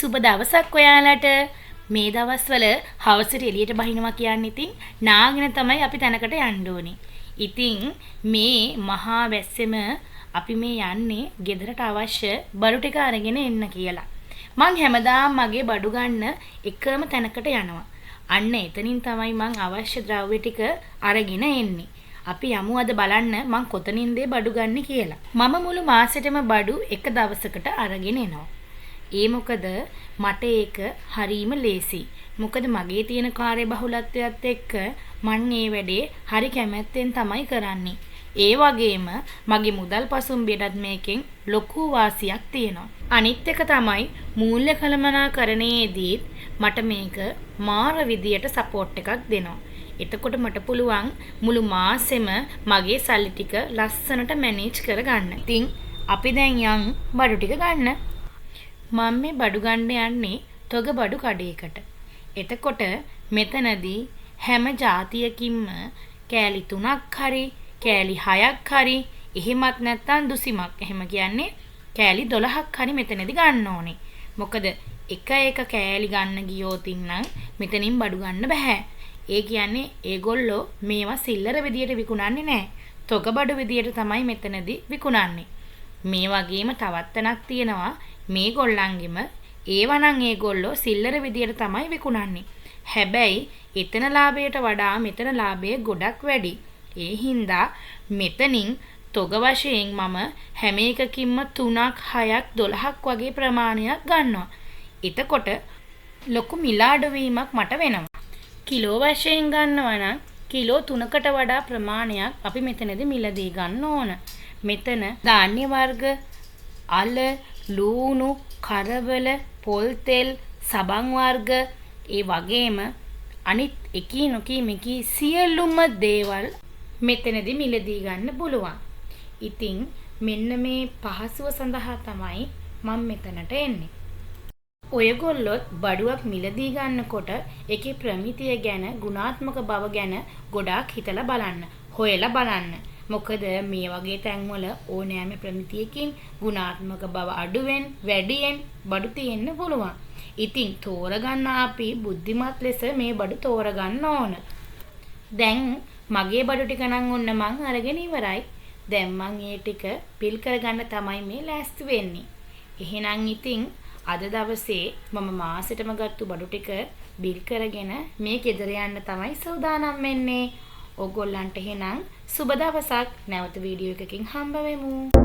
සුබ දවසක් ඔයාලට. මේ දවස්වල හවසට එළියට බහිනවා කියන්නේ ඉතින් නාගෙන තමයි අපි තැනකට යන්න ඕනේ. ඉතින් මේ මහා වැස්සෙම අපි මේ යන්නේ ගෙදරට අවශ්‍ය බඩු ටික අරගෙන එන්න කියලා. මං හැමදාම මගේ බඩු ගන්න එකම තැනකට යනවා. අන්න එතනින් තමයි මං අවශ්‍ය ද්‍රව්‍ය ටික අරගෙන එන්නේ. අපි යමු අද බලන්න මං කොතනින්ද බඩු ගන්න කියලා. මම මුළු මාසෙටම බඩු එක දවසකට අරගෙන එනවා. ඒ මොකද මට ඒක හරීම ලේසි. මොකද මගේ තියෙන කාර්යබහුලත්වයත් එක්ක මං මේ වැඩේ හරි කැමැත්තෙන් තමයි කරන්නේ. ඒ වගේම මගේ මුදල් පසුම්බියටත් මේකෙන් ලොකු වාසියක් තියෙනවා. අනිත් එක තමයි මූල්‍ය කළමනාකරණයේදී මට මේක මාර විදියට සපෝට් එකක් දෙනවා. එතකොට මට පුළුවන් මුළු මාසෙම මගේ සල්ලි ටික ලස්සනට මැනේජ් කරගන්න. ඉතින් අපි දැන් යන් බඩු ටික ගන්න. මම මේ බඩු ගන්න යන්නේ තොග බඩු කඩේකට. එතකොට මෙතනදී හැම જાතියකින්ම කෑලි 3ක් හරි කෑලි 6ක් හරි එහෙමත් නැත්නම් දුසිමක්. එහෙම කියන්නේ කෑලි 12ක් හරි මෙතනදී ගන්න ඕනේ. මොකද එක කෑලි ගන්න ගියොත් නම් මෙතනින් බඩු ගන්න බෑ. ඒ කියන්නේ ඒගොල්ලෝ මේවා සිල්ලර විදියට විකුණන්නේ නැහැ. තොග බඩු විදියට තමයි මෙතනදී විකුණන්නේ. මේ වගේම තවත් තැනක් තියෙනවා මේගොල්ලන්ගෙම ඒවනම් ඒගොල්ලෝ සිල්ලර විදියට තමයි විකුණන්නේ. හැබැයි එතන ලාභයට වඩා මෙතන ලාභය ගොඩක් වැඩි. ඒ හින්දා මෙතනින් තොග වශයෙන් මම හැම එකකින්ම 3ක් 6ක් 12ක් වගේ ප්‍රමාණයක් ගන්නවා. එතකොට ලොකු මිල අඩුවීමක් මට වෙනවා. කිලෝ වශයෙන් ගන්නවා නම් කිලෝ 3කට වඩා ප්‍රමාණයක් අපි මෙතනදී මිලදී ගන්න ඕන. මෙතන ධාන්‍ය වර්ග, අල, ලූණු, කරවල, පොල් තෙල්, සබන් වර්ග, ඒ වගේම අනිත් එකී නොකී මෙකී සියලුම දේවල් මෙතනදී මිලදී ගන්න පුළුවන්. ඉතින් මෙන්න මේ පහසුව සඳහා තමයි මම මෙතනට එන්නේ. ඔයගොල්ලොත් බඩුවක් මිලදී ගන්නකොට ඒකේ ප්‍රමිතිය ගැන, ගුණාත්මක බව ගැන ගොඩාක් හිතලා බලන්න, හොයලා බලන්න. මොකද මේ වගේ තැන්වල ඕනෑම ප්‍රමිතියකින් ගුණාත්මක බව අඩුවෙන් වැඩියෙන් බඩු තියෙන්න පුළුවන්. ඉතින් තෝරගන්න අපි බුද්ධිමත් ලෙස මේ බඩු තෝරගන්න ඕන. දැන් මගේ බඩු ටික නම් ඔන්න මං අරගෙන ඉවරයි. දැන් මං ඒ ටික බිල් කරගන්න තමයි මේ ලෑස්ති වෙන්නේ. එහෙනම් ඉතින් අද දවසේ මම මාසෙටම ගත්තු බඩු ටික බිල් කරගෙන මේ ගෙදර යන්න තමයි සූදානම් වෙන්නේ. ඕගොල්ලන්ට එහෙනම් සුබ දවසක්. නැවත වීඩියෝ එකකින් හම්බ වෙමු.